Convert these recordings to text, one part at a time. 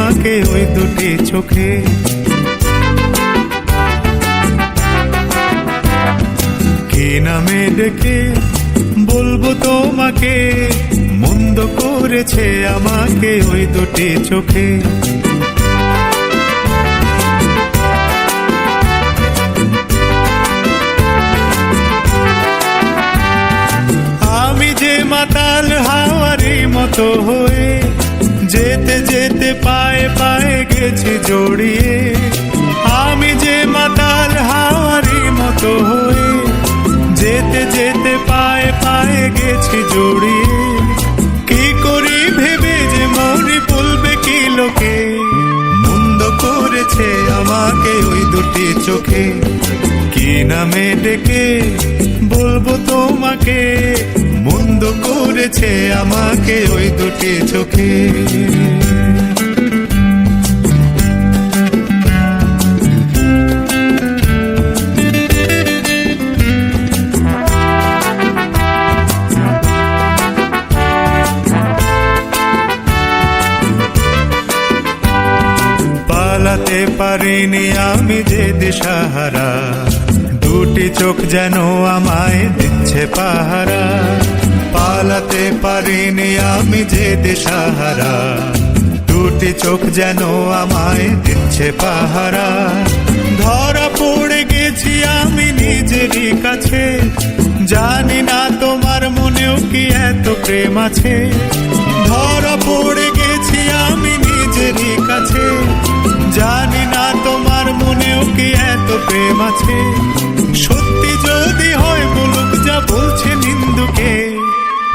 আমাকে ওই দুটি চোখে। কি নামে ডেকে বলবো তোমাকে, মন্দ করেছে আমাকে ওই দুটি চোখে। আমি যে মাতাল হাওয়ারি মতো হয়ে যেতে যেতে পায়ে পায়ে গেছি জড়িয়ে। আমি যে মাতাল হাওয়ারি মতো হয়ে যেতে যেতে পায়ে পায়ে গেছি জড়িয়ে। কি করি ভেবে যে মরি বলবে কি লোকে, মন্দ করেছে আমাকে ওই দুটি চোখে। কি নামে ডেকে বলবো তোমাকে, মন্দ করেছে আমাকে ওই দুটি চোখে। পালাতে পারিনি আমি যে দিশাহারা, দুটি চোখ যেন আমায় দিচ্ছে পাহারা। পালাতে পারিনি আমি যে দিশাহারা, দুটি চোখ যেন আমায় দিচ্ছে পাহারা। ধরা পড়ে গেছি আমি নিজেরই কাছে, জানি না তোমার মনেও কি এত প্রেম আছে। ধরা পড়ে গেছি আমি নিজেরই কাছে, জানি না তোমার মনেও কি এত প্রেম আছে। সত্যি যদি হয় বলুক যা বলছে নিন্দুকে,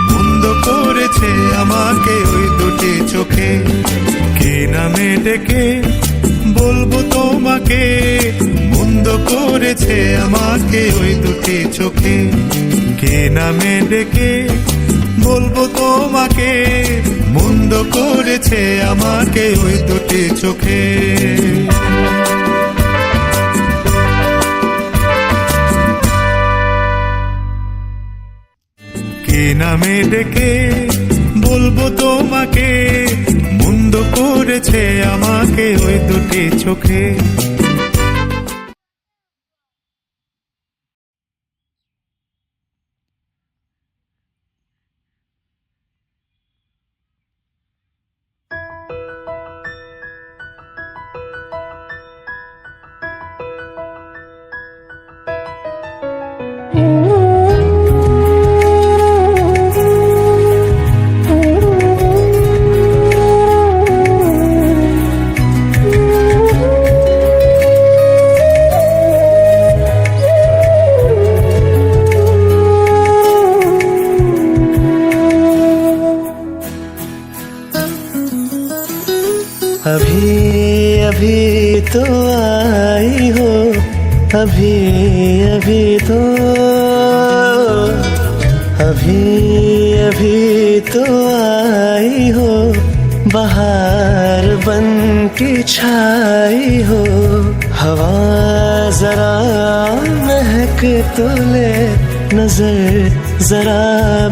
মন্দ করেছে আমাকে ওই দুটি চোখে। কি নামে ডেকে বলবো তোমাকে, মন্দ করেছে আমাকে ওই দুটি চোখে। কি নামে ডেকে বলবো তোমাকে, মন্দ করেছে আমাকে ওই দুটি চোখে। কি নামে ডেকে বলবো তোমাকে, মন্দ করেছে আমাকে ওই দুটি চোখে। अभी अभी तो आई हो, अभी अभी तो, अभी अभी तो आई हो। बहार बन के छाई हो, हवा जरा महक तो ले, नजर जरा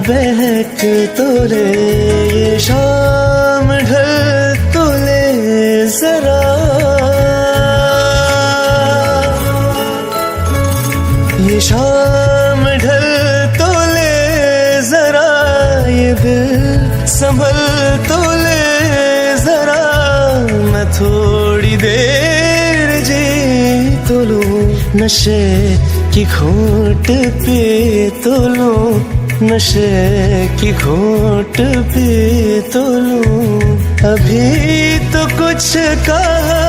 बहक तो ले। ये शाम ढल तो ले जरा, ये शाम ढल तो ले जरा। ये दिल संभल तो ले जरा। मैं थोड़ी देर जी तो लूं, नशे की घूंट पी तो लूं, नशे की घूंट पी तो लूं। अभी तो कुछ कहा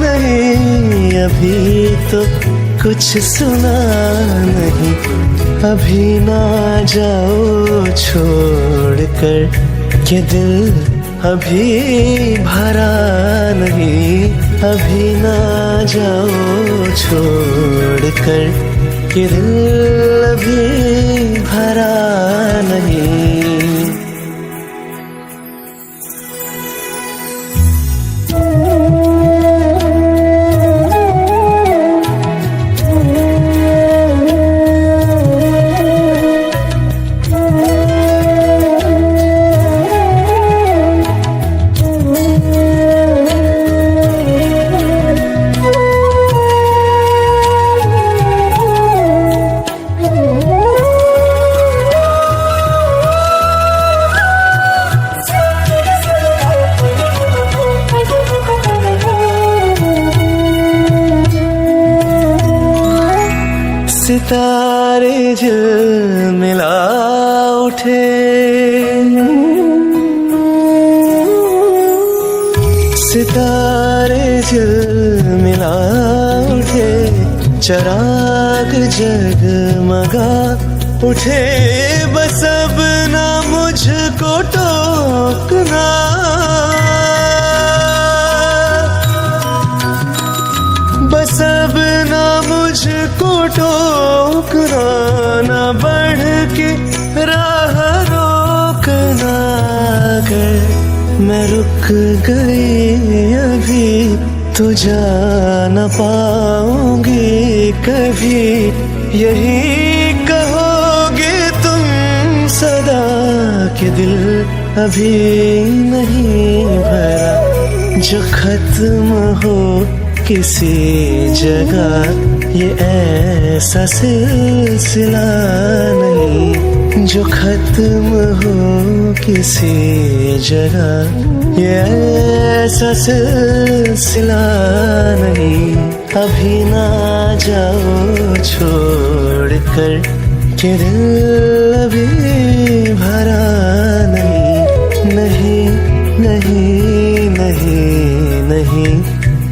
नहीं, अभी तो कुछ सुना नहीं। अभी ना जाओ छोड़ कर के दिल अभी भरा नहीं। अभी ना जाओ छोड़ कर के दिल अभी भरा नहीं। सितारे झिलमिला उठे, सितारे झिलमिला उठे, चराग जगमगा उठे। बस अब ना मुझको टोकना, बस अब ना मुझको टोकना, ना बढ़ के राह रोकना। अगर मैं रुक गई अभी तो जा न पाऊंगी कभी, यही कहोगे तुम सदा कि दिल अभी नहीं भरा। जो खत्म हो किसी जगह ये ऐसा सिलसिला नहीं, जो खत्म हो किसी जगह ये ऐसा सिलसिला नहीं। अभी ना जाओ छोड़ कर कि दिल अभी भरा नहीं, नहीं नहीं नहीं नहीं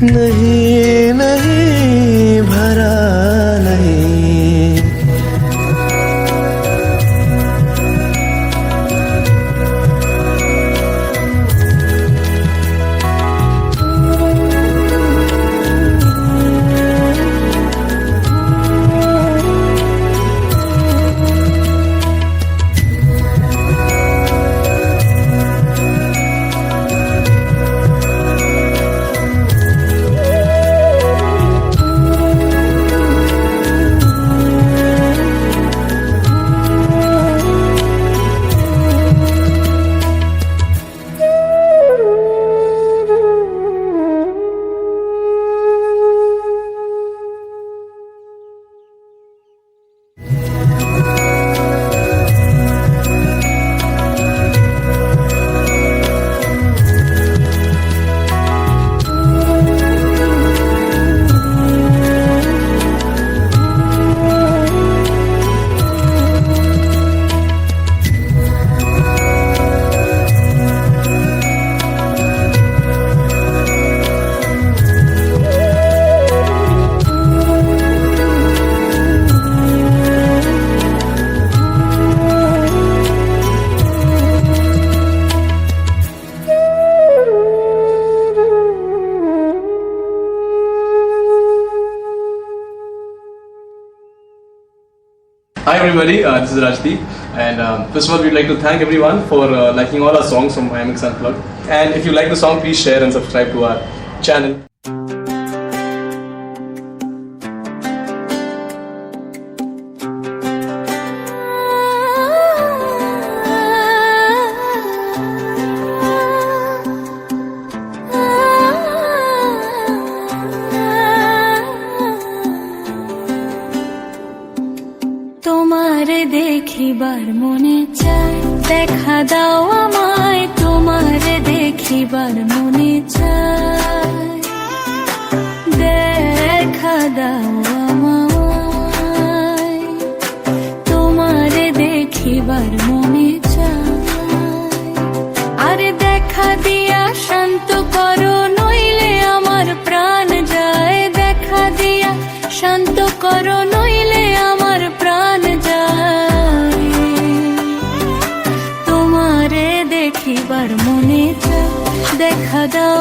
नहीं नहीं भरा नहीं। Hi everybody, this is Rajdeep, and first of all we'd like to thank everyone for liking all our songs from IMX Unplugged. And if you like the song, please share and subscribe to our channel. তোমারে দেখিবার মনে চায়, দেখা দাও আমায়। তোমারে দেখিবার মনে চায়, দেখা দাও আমায়। তোমারে দেখিবার মনে চায়, আরে দেখা দিয়া শান্ত করো, নইলে আমার প্রাণ যায়। দেখা দিয়া শান্ত করো, নইলে আমার প্রাণ যায়। তোমারে দেখিবার মনে চায়, দেখা দাও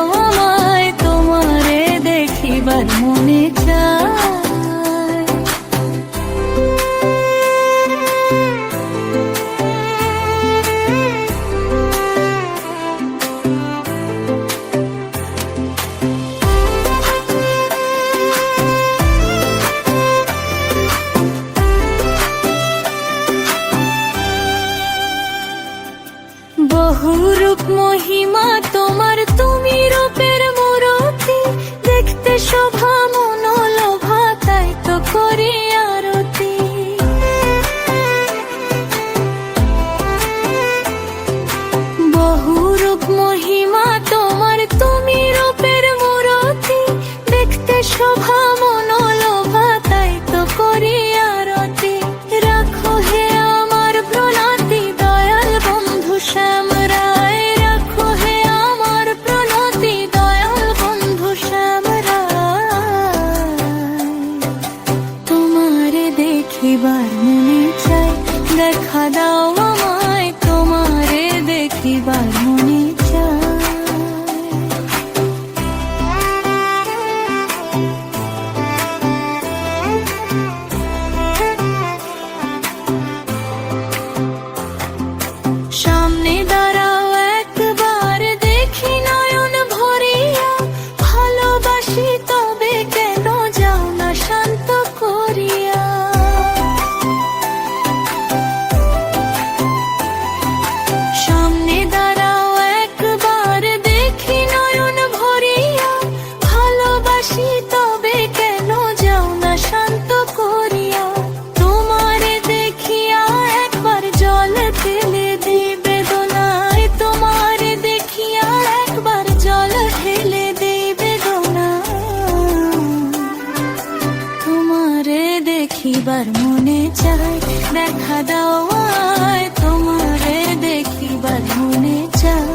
দেখা দাও আয়, তোমারে দেখিবার মনে চায়।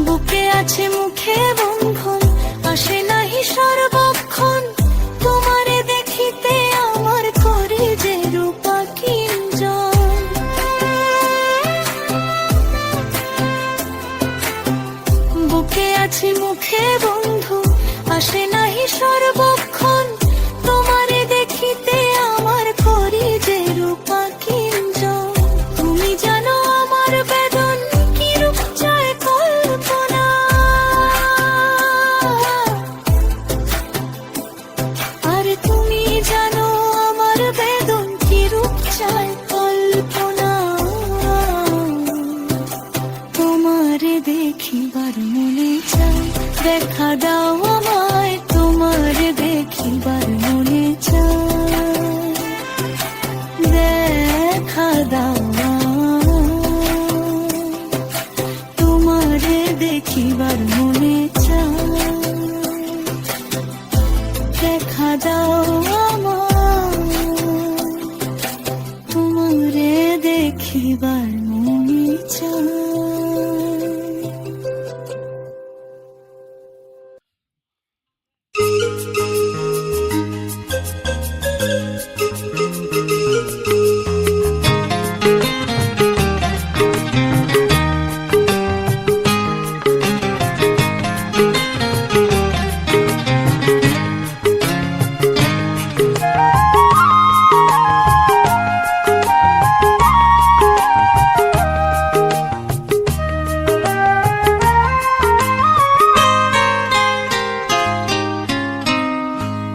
বুকে আছে মুখে বন্ধন, আসে নাহি সর্বক্ষণ, তোমারে দেখিতে আমার করি যে রূপা কিঞ্জন। বুকে আছে মুখে বন্ধু, আসে নাহি সর্বক্ষণ, তোমারে দেখিতে আমার করি যে রূপা কিঞ্জন। তুমি জানো আমার বেদন কি রূপ চায় কল্পনা, আর তুমি জানো আমার বেদন কি রূপ চায় কল্পনা। তোমারে দেখিবার মনে চায়, দেখা দাও আমায়, তোমারে দেখিবার মনে চায়, দেখা দাও আমায়, তোমারে দেখিবার মনে চায়, দেখা দাও আমায়, তোমারে দেখিবার মনে চায়।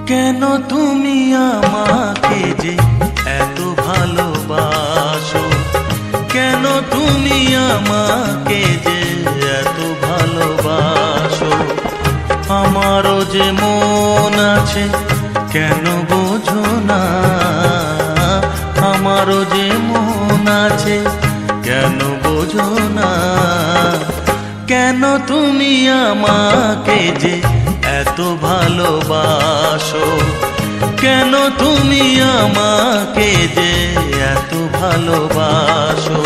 কেন তুমি আমাকে যে এত ভালোবাসো, কেন তুমি আমাকে যে এত ভালোবাসো। আমারও যে মন আছে কেন বোঝো না, আমারও যে মন আছে কেন বোঝো না। কেন তুমি আমাকে যে এত ভালোবাসো, কেন তুমি আমাকে যে এত ভালোবাসো।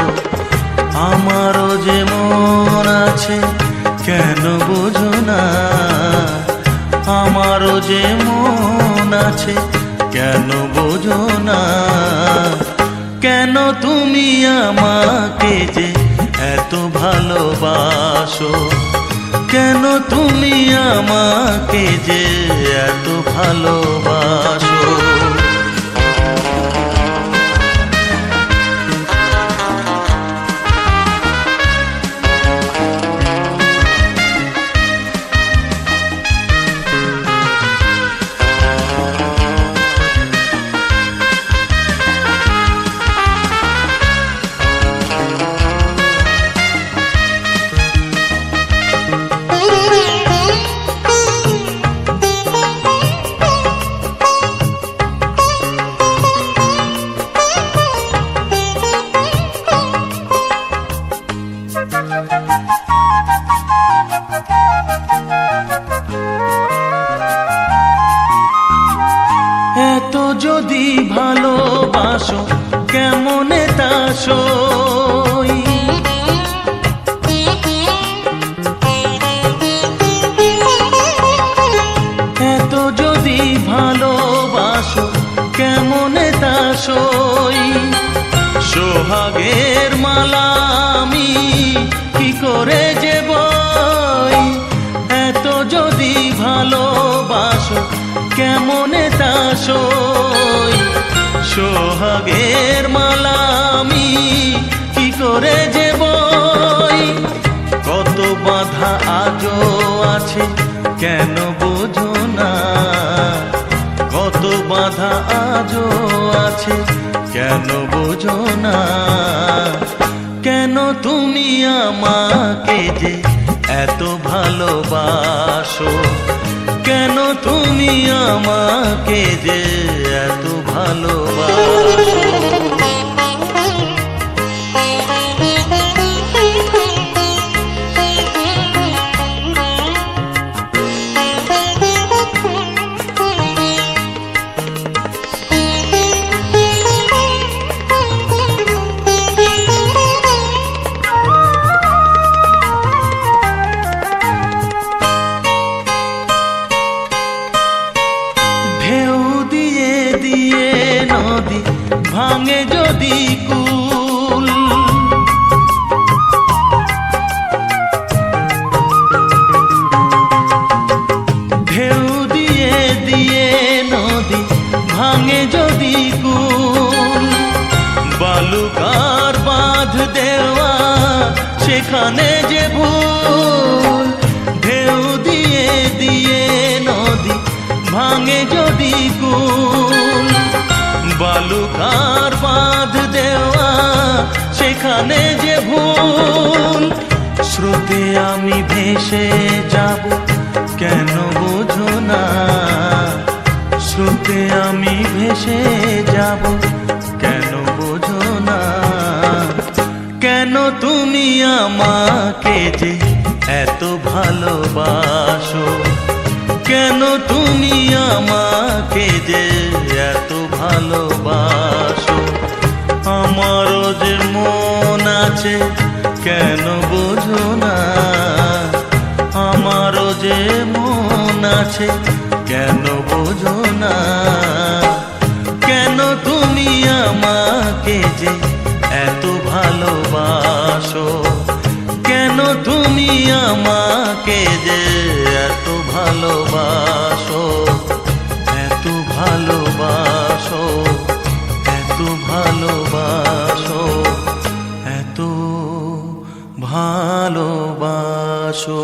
আমারও যে মন আছে কেন বোঝো না, আমারও যে মন আছে কেন বোঝো না। কেন তুমি আমাকে যে এত ভালোবাসো, কেন তুমি আমাকে যে এত ভালোবাসো। এত যদি ভালোবাসো কেমনে তা সই, এত যদি ভালোবাসো কেমনে তা সই। সোহাগের মালা আমি কি করে যে বই, এত যদি ভালোবাসো কেমনে তা সই। সোহাগের মালা আমি কি করে যে বই। কত বাধা আজও আছে কেন বোঝো না, কত বাধা আজও আছে কেন বোঝো না। কেন তুমি আমাকে যে এত ভালোবাসো, কেন তুমি আমাকে যে এত ভালোবাসো। ভাঙে যদি কুল, ঢেউ দিয়ে দিয়ে নদী ভাঙে যদি কুল, বালুকার বাঁধ দেওয়া সেখানে যে ভুল, ঢেউ দিয়ে দিয়ে নদী ভাঙে যদি কুল, বালুকার বাঁধ দেওয়া সেখানে যে ভুল, স্রোতে আমি ভেসে যাব কেন বোঝো না, স্রোতে আমি ভেসে যাব কেন বোঝো না, কেন তুমি আমাকে যে এত ভালোবাসো, কেন তুমি আমাকে যে এত ভালোবাসো, আমারও যে মন আছে কেন বোঝো না, আমারও যে মন আছে কেন বোঝো না, কেন তুমি আমাকে যে এত ভালোবাসো, কেন তুমি আমাকে যে এত ভালোবাসো, এত ভালোবাসো, এত ভালোবাসো, এত ভালোবাসো।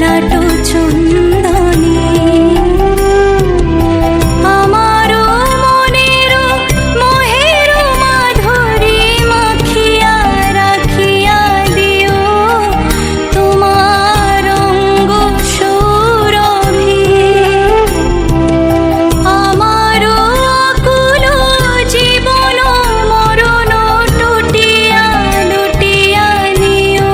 ললাট চন্দনে আমারও মনেরও মোহের মাধুরী মাখিয়া রাখিয়া দিও তোমার অঙ্গ সৌরভে আমারও আকুল জীবন মরণ টুটিয়া লুটিয়া নিও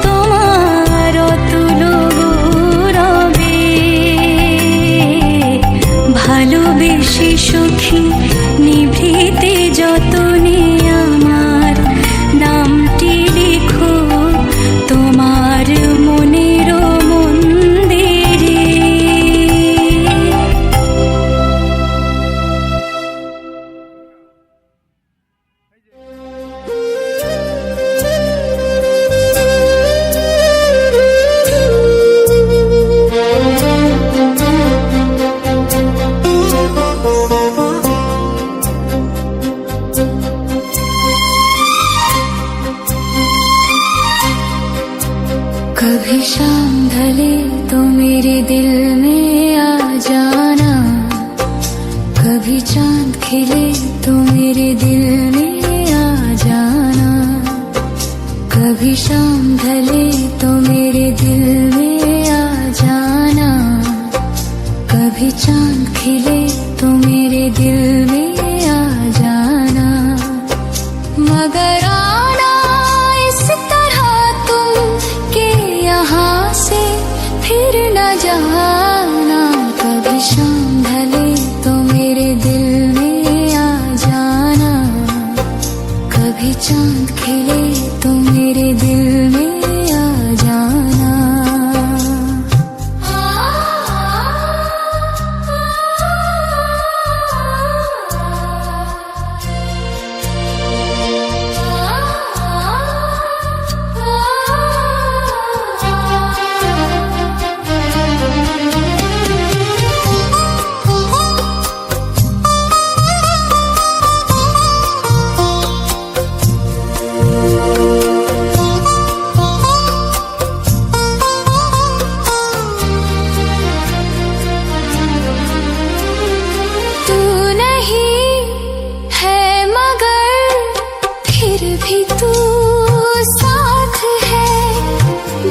তোমার অতুল গৌরবে ভালোবেসে সখী নিভৃতে যতনে আমার নামটি লিখো তোমার মনের মন্দিরে। कभी शाम ढले तो मेरे दिल में आ जाना कभी चांद खिले तो मेरे दिल में आ जाना कभी शाम ढले तो मेरे दिल में आ जाना कभी चांद खिले तो मेरे दिल में आ जाना मगर आना इस तरह तुम के यहाँ से फिर न जाना कभी शाम ढले तो मेरे दिल में आ जाना कभी चांद खिले तो मेरे दिल में आ जाना। तू नहीं है मगर फिर भी तू साथ है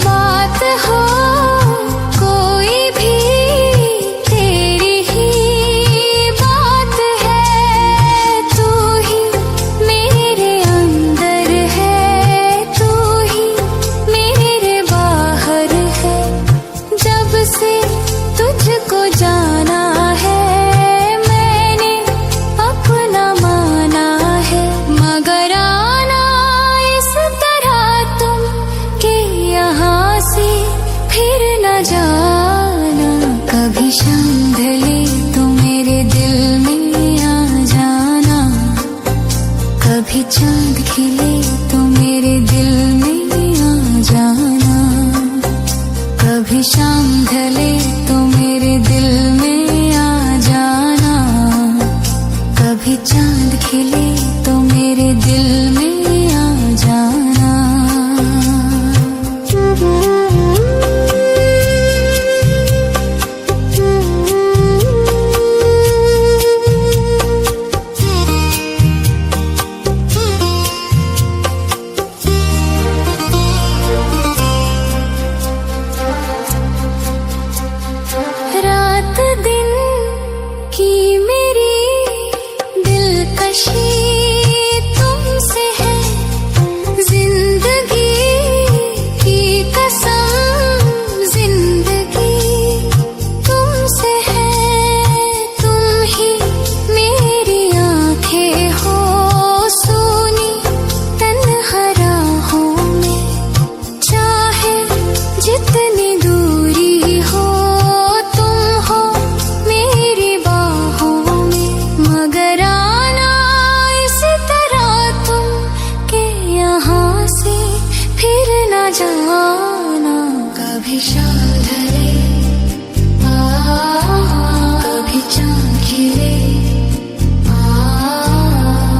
बात हो कोई भी तेरी ही बात है तू ही मेरे अंदर है तू ही मेरे बाहर है जब से तुझको जाना है मैंने अपना माना है मगर आना इस तरह तुम के यहाँ से फिर न जाना कभी शाम ढले तो मेरे दिल में आ जाना कभी चांद खिले तो मेरे दिल में आ जाना कभी शाम ढले तो मेरे दिल में आ जाना कभी चांद खिले तो मेरे दिल में आ जाना। रात दिन की मेरी दिलकशी तुमसे है जिंदगी की कसम जिंदगी तुमसे है तुम ही मेरी आंखें हो सोनी तन्हा राहों में चाहे जितनी दूरी हो तुम हो मेरी बाहों में मगर आना इस तरह तुम के यहाँ से फिर न जाना कभी शाम ढले कभी चांद खिले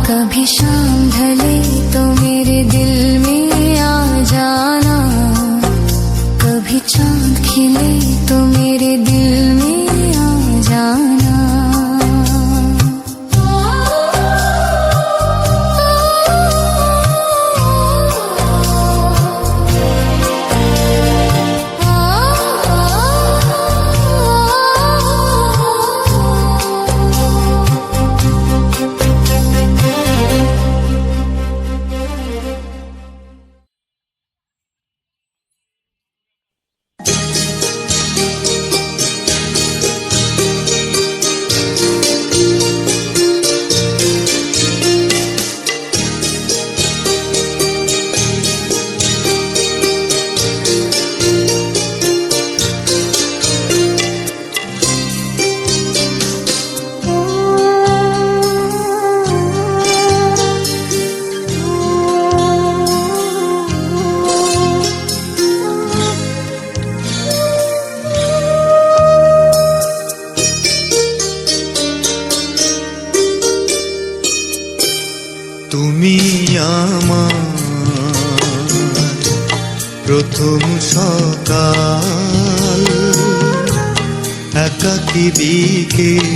कभी शाम ढले तो मेरे दिल में आ जाना कभी चांद खिले तो मेरे दिल में आ जाना। তুমি আমার প্রথম সকাল, একাকী বিকেল,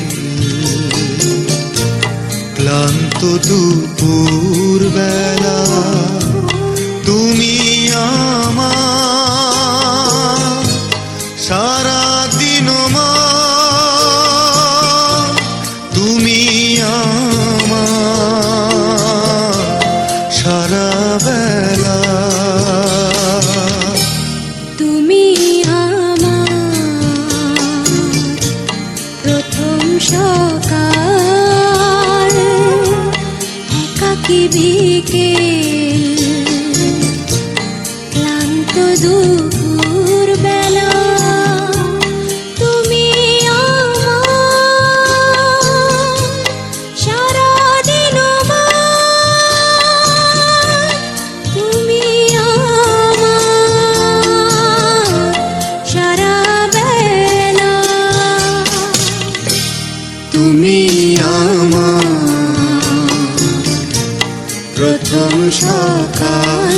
ক্লান্ত দুপুর বেলা। তুমি আমার সারা দিন মা, তুমি আমার সারা বেলা। তুমি আমার প্রথম সকাল, একাকী বিকেল, ক্লান্ত দুপুর বেলা। তুমি আমার সারা দিন মা, তুমি আমার সারা বেলা। তুমি আমার প্রথম সকাল,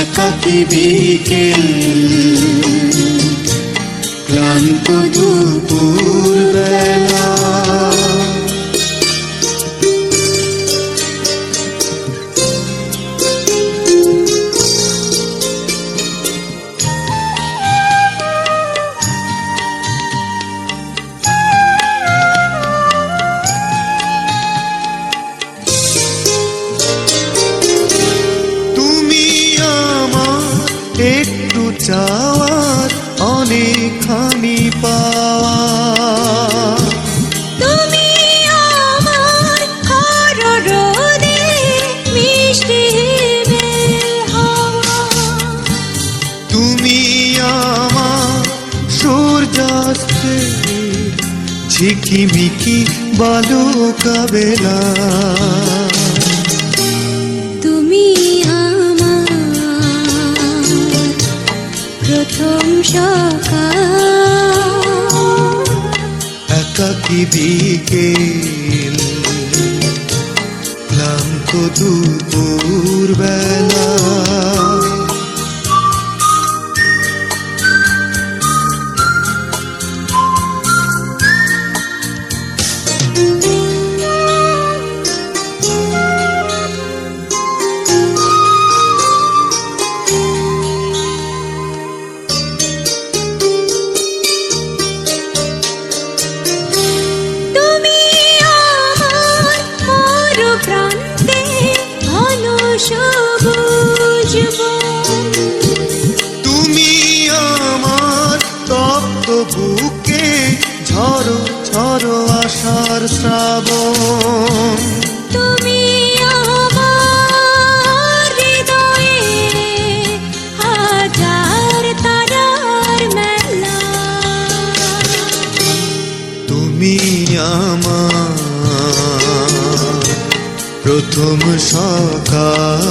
একাকী বিকেল, ক্লান্ত দুপুর বেলা। একটু চাওয়ার অনেকখানি পাওয়া। তুমি আমার হারা রোদে মিষ্টি বেল হাওয়া। তুমি আমার সূর্যাস্তে ঝিকিমিকি বালুকা বেলা। তুমি প্রথম সকাল, একাকী বিকেল, ক্লান্ত দুপুর বেলা। তুমি আমার মরু প্রান্তে ঘন সবুজ বন। তুমি আমার তপ্ত বুকে ঝড়ো ঝড়ো আশার শ্রাবণ। তুমি আমার হৃদয়ে হাজার তারার মেলা। তুমি আমার প্রথম সকাল,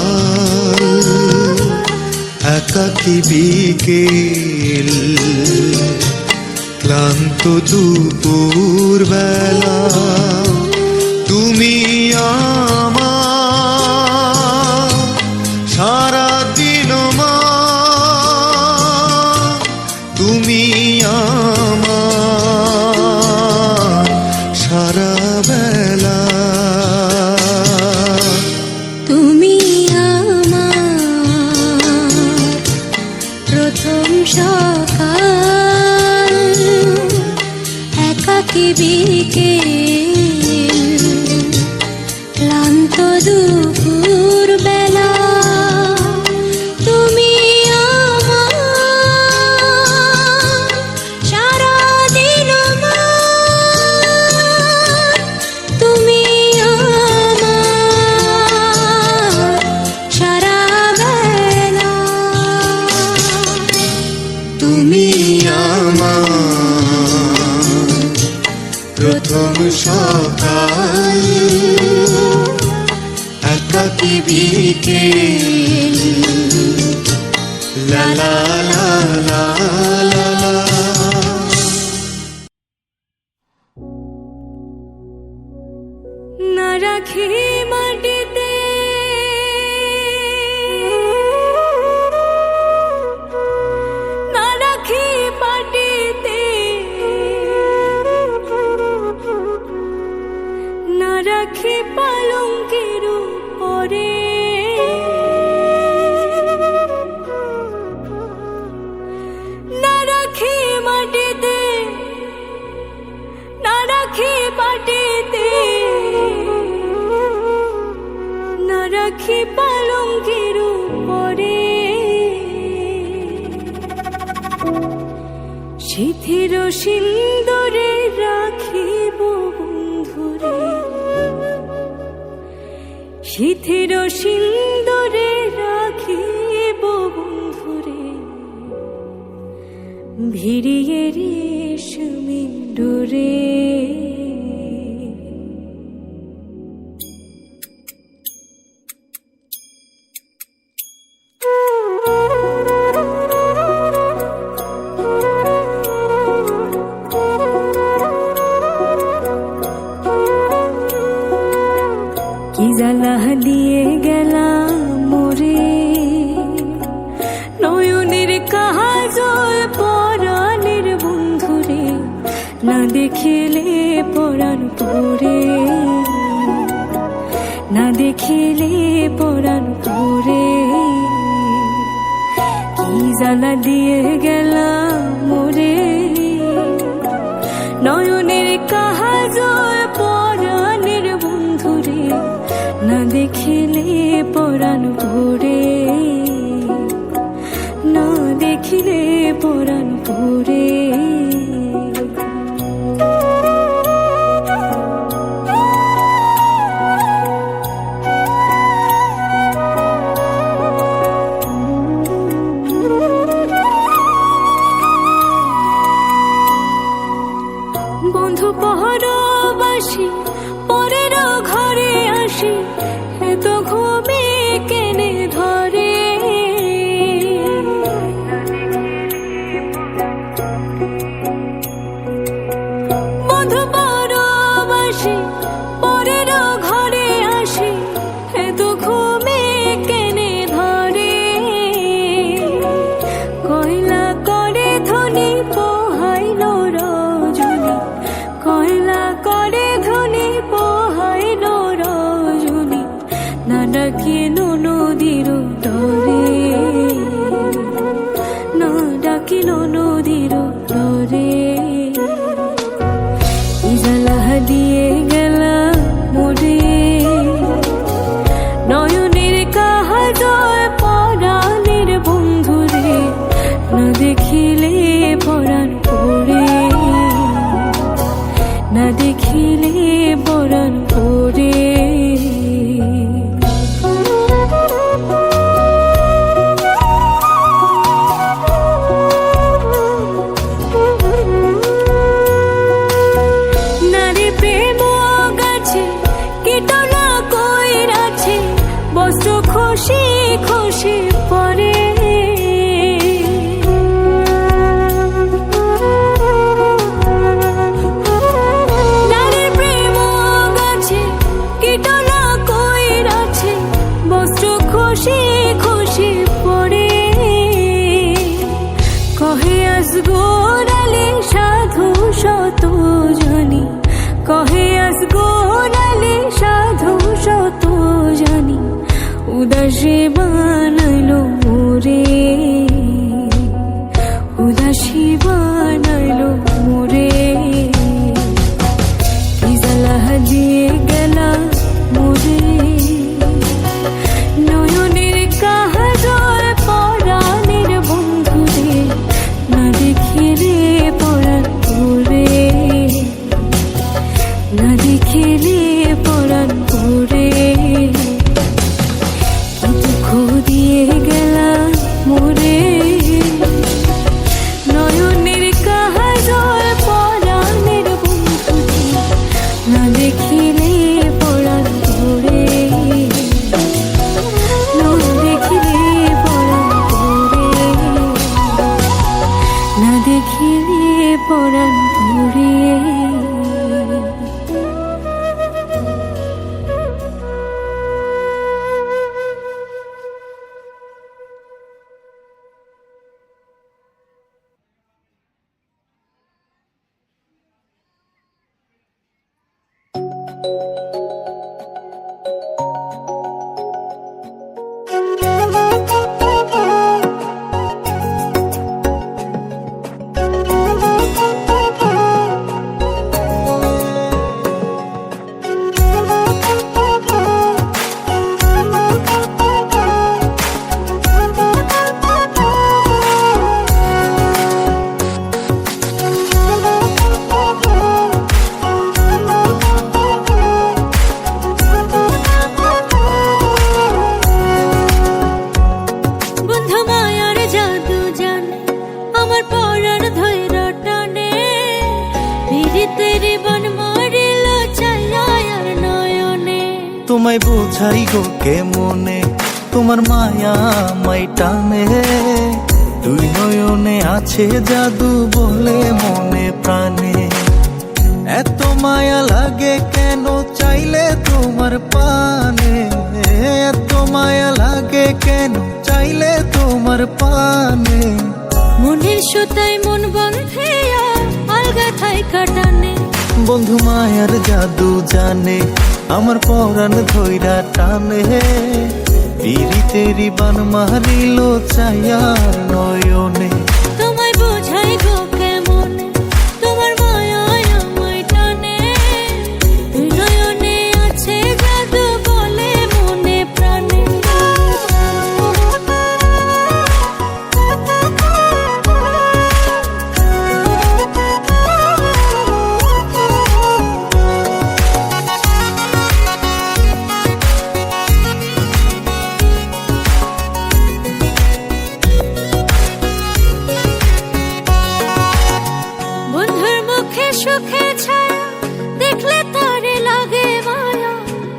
একাকী বিকেল, ক্লান্ত দুপুর বেলা। তুমি আমার সারা দিন মা, প্রথম সকাল একাকী বিকেল ক্লান্ত দুপুর বেলা তুমি আমার সারাদিন আমার তুমি আমার সারা বেলা তুমি আমার প্রথম সকাল একাকী বিকেল লা লা লা লা লা লা। না রাখি মাটিতে না রাখি পাটিতে না রাখি পালঙ্কের উপরে না রাখি মাটিতে না রাখি পাটিতে না রাখি পালঙ্কের উপরে শিথির সিন্দুরে রাখিব বন্ধুরে শিথির সিন্দুরে রাখিব বন্ধুরে ভিড়িয়ে রেশমি ডোরে কি জ্বালা দিয়ে গেলাম মোরে নয়নের কাজল পরাণের বন্ধুরে না দেখিলে পরাণ পরে না দেখিলে পরাণ পরে কি জ্বালা দিয়ে গেলাম মোরে নয়নের কাজল পরাণের বন্ধুরে না দেখিলে পরাণ পরে না দেখিলে পরাণ পরে বন্ধু পহরবাসী পরের ঘরে আসি এত ঘুমে কেনে ধরে বন্ধু পহরবাসী পরের ঘরে আসি এত ঘুমে কেনে ধরে কয়লা করে ধনী পোহাইল রজনী কয়লা করে ধনী পোহাইল রজনী না ডাকিল নদীর তরে না ডাকিল নদীর তরে জ্বালা দিয়ে গেলা মোরে নয়নের কাজল পরাণের বন্ধুরে না দেখিলে পরাণ পরে না দেখিলে পরাণ পরে পরাণ পুড়িয়ে। তোমায় বোঝাই গো কেমনে, তোমার মায়া আমায় টানে, দুই নয়নে আছে জাদু বলে মনে প্রাণে। এত মায়া লাগে কেন চাইলে তোমার পানে, এত মায়া লাগে কেন চাইলে তোমার পানে। মনের সুতায় মন বন্ধে আলগা থাই কাটানে, বন্ধু মায়ার জাদু জানে, আমার পরাণ ধইরা টানে, পিরিতেরি বান মারিল চাইয়ার নয়নে। তোমায় বোঝাই গো কেমনে, তোমার মায়া আমায় টানে, দুই নয়নে আছে জাদু বলে মনে প্রাণে। সুখে ছায়া দেখলে তারে লাগে মায়া,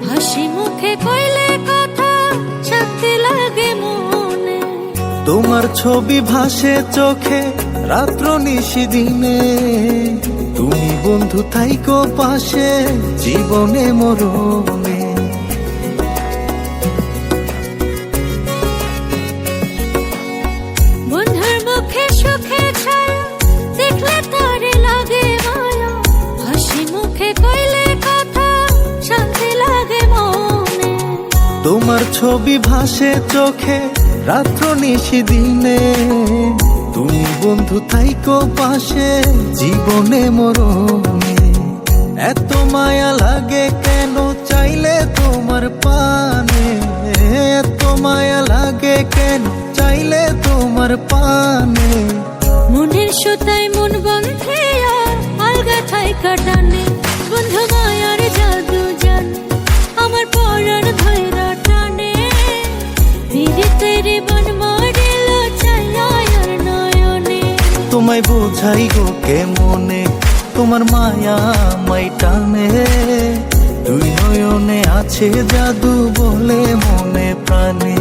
হাসি মুখে কইলে কথা শান্তি লাগে মনে। তোমার ছবি ভাসে চোখে রাত্র নিশি দিনে, তুমি বন্ধু থাইকো পাশে জীবনে মরণে। বন্ধুর মুখে সুখে ছায়া দেখলে তারে লাগে মায়া, হাসি মুখে কইলে কথা শান্তি লাগে মনে। তোমার ছবি ভাসে চোখে রাত্র নিশি দিনে, তুমি বন্ধু থাইকো পাশে জীবনে মরণে। এত মায়া লাগে কেন চাইলে তোমার পানে, এত মায়া লাগে কেন চাইলে তোমার পানে। মনের সুতায় মন বন্ধে আলগা থাই কাটানে, বন্ধু মায়ার জাদু জানে, আমার পরাণ ধইরা টানে, পিরিতেরি বান মারিল চাইয়ার নয়নে। তোমায় বোঝাই গো কেমনে, তোমার মায়া আমায় টানে, দুই নয়নে আছে জাদু বলে মনে প্রাণে।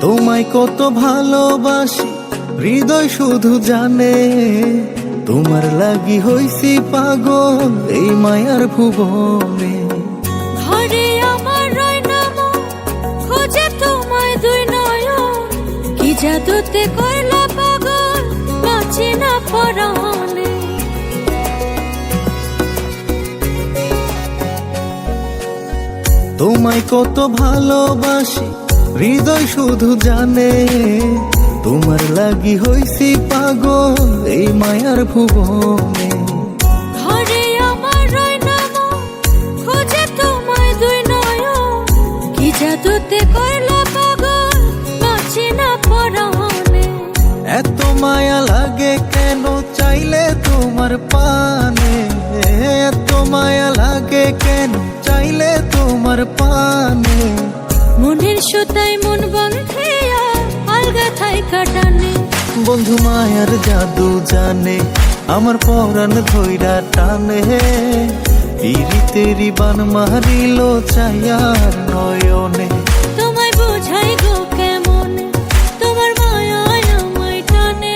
তোমায় কত ভালোবাসি হৃদয় শুধু জানে, তোমার লাগি হইছি পাগল এই মায়ার ভুবনে। ঘরে আমার রয় নাম খোঁজে তোমায় দুই নয়ন, কি জাদুতে কইলা পাগল বাঁচি না পরাণে। তোমায় কত ভালোবাসি হৃদয় শুধু জানে, তোমার লাগি হইছি পাগল এই মায়ার ভুবনে। ঘরে আমার রয় নাম খোঁজে তোমায় দুই নয়ন, কি জাদুতে কইলা পাগল বাঁচি না পরাণে। এত মায়া লাগে কেন চাইলে তোমার পানে, এত মায়া লাগে কেন চাইলে তোমার পানে। মনের সুতাই মন বন্ধিয়া আলগা থাই কাটানে। বন্ধু মায়ার জাদু জানে আমার পরাণ ধইরা টানে, ইরিতেরি বান মারিল চায়ার নয়নে। তোমায় বোঝাই গো কেমন তোমার মায়ায় আমায় টানে,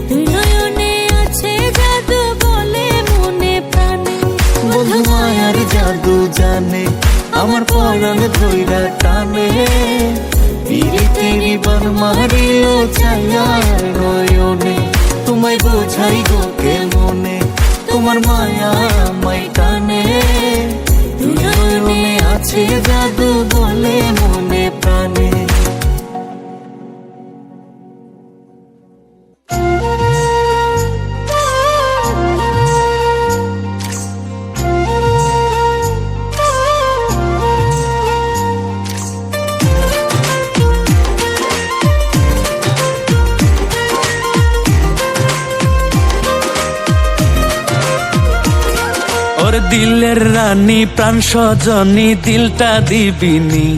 দুই নয়নে আছে জাদু বলে মনে প্রাণে। বন্ধু মায়ার জাদু জানে আমার পরাণ ধইরা টানে, ইরিতেরি বান মারিল চায়ার নয়নে। তোমায় বোঝাই গো কেমনে তোমার মায়া আমায় টানে, দুই নয়নে আছে জাদু বলে মনে প্রাণে। ওর দিলের রানী প্রাণ সজনী দিলটা দিবিনি,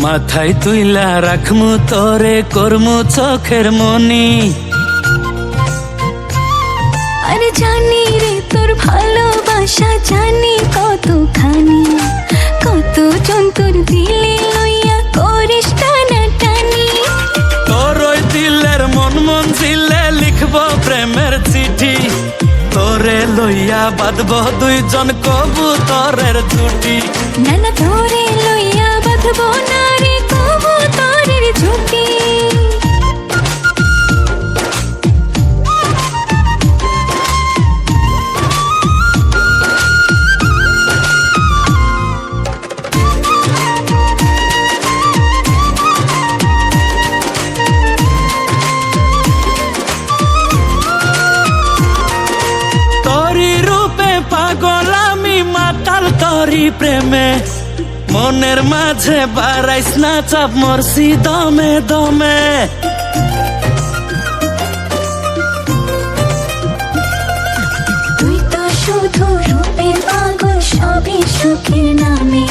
মাথায় তুইলা রাখমু তোরে করমু চোখের মনি। আরে জানি রে তোর ভালোবাসা জানি কতখানি, কত জন্তুর দিলে লইয়া করিস টানাটানি। তোর ওই দিলের মন মঞ্জিলে লিখব প্রেমের চিঠি, তোরে লইয়া বাঁধব দুইজন কবুতরের জুটি। নানা ধরে লইয়া বাঁধব নারী কবুতরের ঝুঁটি। তোরি রূপে পাগল আমি মাতাল তোরি প্রেমে, মনের মাঝে বাড়াইস না চাপ মরছি দমে দমে। তুই তো শুধু রূপের পাগল সবই সুখের নামে,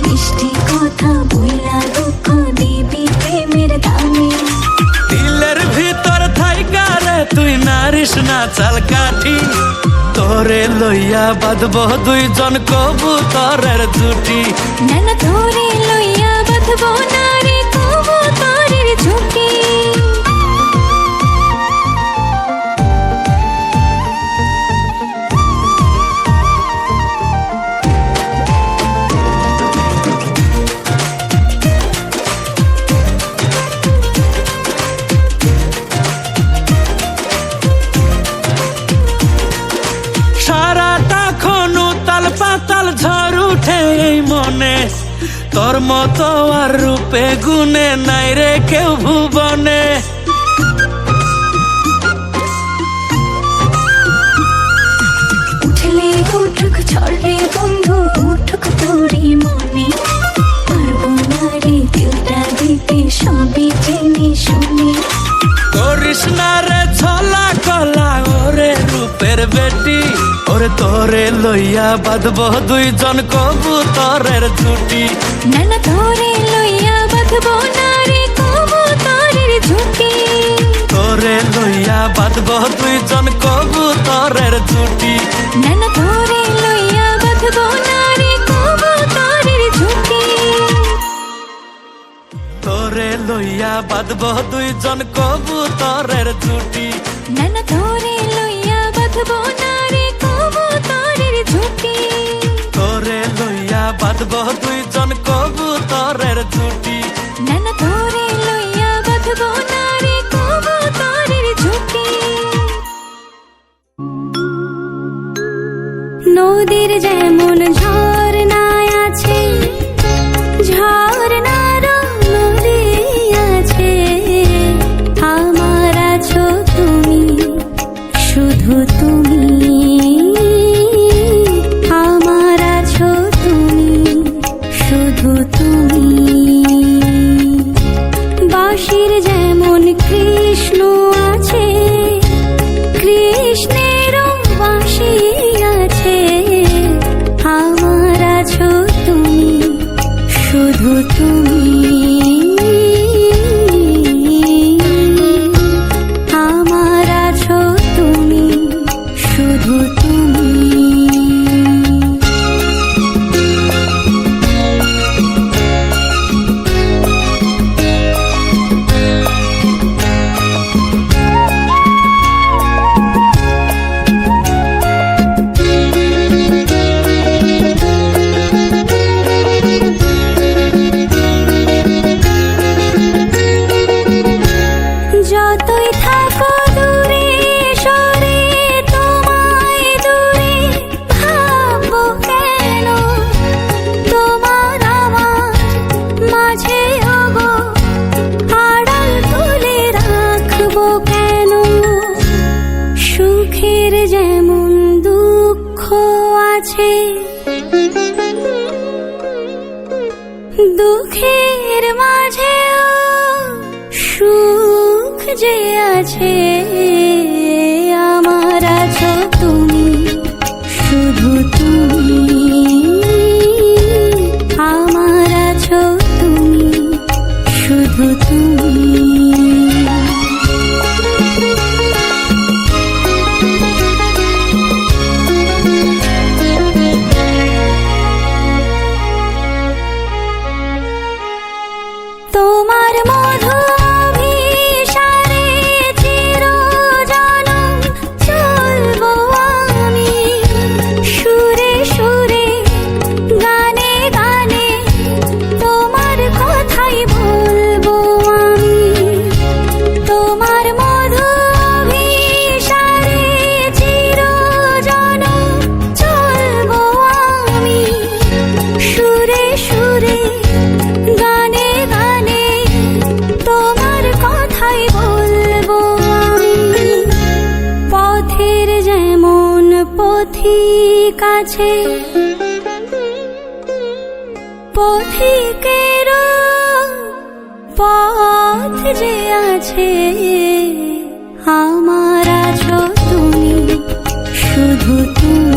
মিষ্টি কথা বইলা দুঃখ দিবি প্রেমের দামে। দিলের ভিতর থাইকা রে তুই নারিস না চাল কাঠি, তোরে লইয়া বাঁধব দুইজন কবুতরের জুটি। নানা ধরে লইয়া বাঁধব নারী কবুতরের ঝুঁটি। সারাটা খন উতাল পাতাল ঝড় উঠে এই মনে, তোর মতো আর রূপে গুনে নাই রে কেউ ভুবনে। উঠলে উঠুক ছড়ে বন্ধু উঠুক তোরি মনে, পারবো না রে দিলটা দিতে সবই জেনে শুনে। করিস না রে ছলা কলা ওরে রূপের বেটি, ওরে তোরে লইয়া বাঁধব দুইজন কবুতরের জুটি। নানা ধরে লইয়া বাঁধব নারী কবুতরের ঝুঁটি। তোরে লইয়া বাঁধব দুইজন কবুতরের জুটি। নানা ধরে লইয়া বাঁধব নারী কবুতরের ঝুঁটি। তোরে লইয়া বাঁধব দুইজন কবুতরের জুটি। নানা ধরে লইয়া বাঁধব নারী কবুতরের ঝুঁটি। তোরে লইয়া বাঁধব দুইজন কবুতরের জুটি। নানা ধরে লইয়া বাঁধব নারী কবুতরের ঝুঁটি। নদীর যেমন ঝর্ণায় আছে, ঝর্ণারও নদী আছে, আমার আছো তুমি, শুধু তুমি, আমার আছো তুমি, শুধু তুমি। দুঃখের মাঝেও সুখ যে আছে, আমার আছো তুমি, শুধু তুমি, আমার আছো তুমি, শুধু তুমি। তোমার মধু অভিসারে চিরজনম চলবো আমি, সুরে সুরে গানে গানে তোমার কথাই বলবো আমি। তোমার মধু অভিসারে চিরজনম চলবো আমি, সুরে সুরে গানে গানে তোমার কথাই বলবো আমি। পথের যেমন পথিক আছে, পথিকেরও পথ যে আছে, আমার